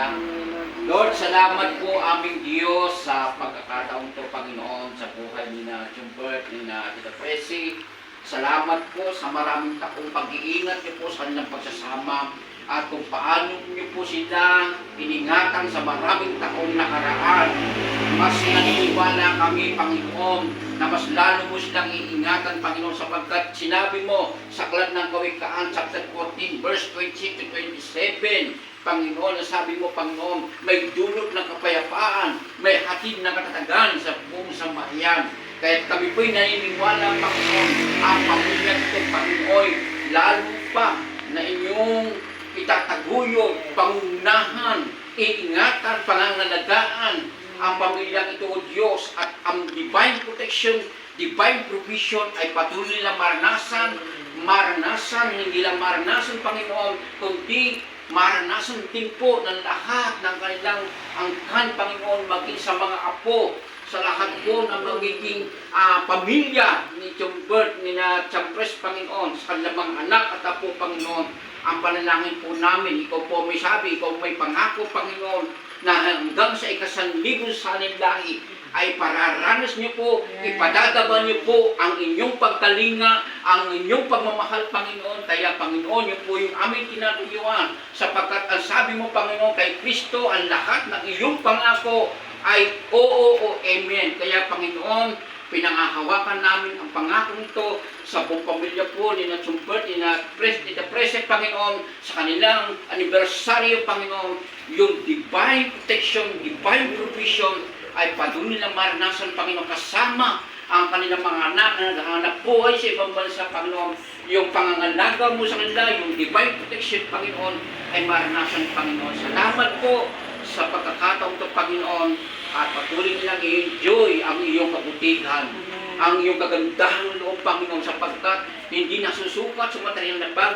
lang. Lord, salamat po aming Diyos sa pagkakataon to, Panginoon, sa buhay ni na Jumbert, ni na Tita Presi. Salamat po sa maraming taong pag-iingat niyo po sa kanilang pagsasama at kung paano niyo po sila iningatan sa maraming taong nakaraan. Mas naniniwala kami, Panginoon, na mas lalo mo silang iingatan, Panginoon, sapagkat sinabi mo sa Aklat ng Kawikaan, chapter 14, verse 20 to 27, Panginoon, sabi mo, Panginoon, may dulot ng kapayapaan, may hatid na katatagan sa buong sambahayan. Kaya kami po'y naniniwala, Panginoon, ang pamilya nito, Panginoon, lalo pa na inyong itataguyod, pangunahan, iingatan, pangangalagaan ang pamilyang ito, O Diyos, at ang divine protection, divine provision ay patuloy na maranasan, hindi lang maranasan, Panginoon, kundi maranasan din po ng lahat ng kanilang angkan, Panginoon, maging sa mga apo, sa lahat po ng magiging pamilya ni Jumbert, ni na Champres, Panginoon, sa kanilang mga anak at apo, Panginoon. Ang panalangin po namin, ikaw po may sabi, ikaw may pangako, Panginoon, na hanggang sa ikasanlibo sa lahi ay pararanas niyo po, ipadadaba niyo po ang inyong pagkalinga, ang inyong pagmamahal, Panginoon. Kaya, Panginoon, yun po yung aming tinatuyuan, sapagkat ang sabi mo, Panginoon, kay Kristo, ang lahat ng iyong pangako ay oo o amen. Kaya, Panginoon, pinangahawakan namin ang pangako nito sa buong pamilya po ni na Jumbert, ni na Presi, Panginoon, sa kanilang anibersaryo, Panginoon, yung divine protection, divine provision ay patuloy nilang maranasan, Panginoon, kasama ang kanilang mga anak na naghahanap buhay sa ibang bansa, Panginoon. Yung pangangalaga mo sa kanila, yung divine protection, Panginoon, ay maranasan, Panginoon. Salamat po sa pagkakataon ito, Panginoon, at patuloy nilang i-enjoy ang iyong kabutihan, ang iyong kagandahan ng loob, Panginoon, sapagkat hindi nasusukat sa material na bagay.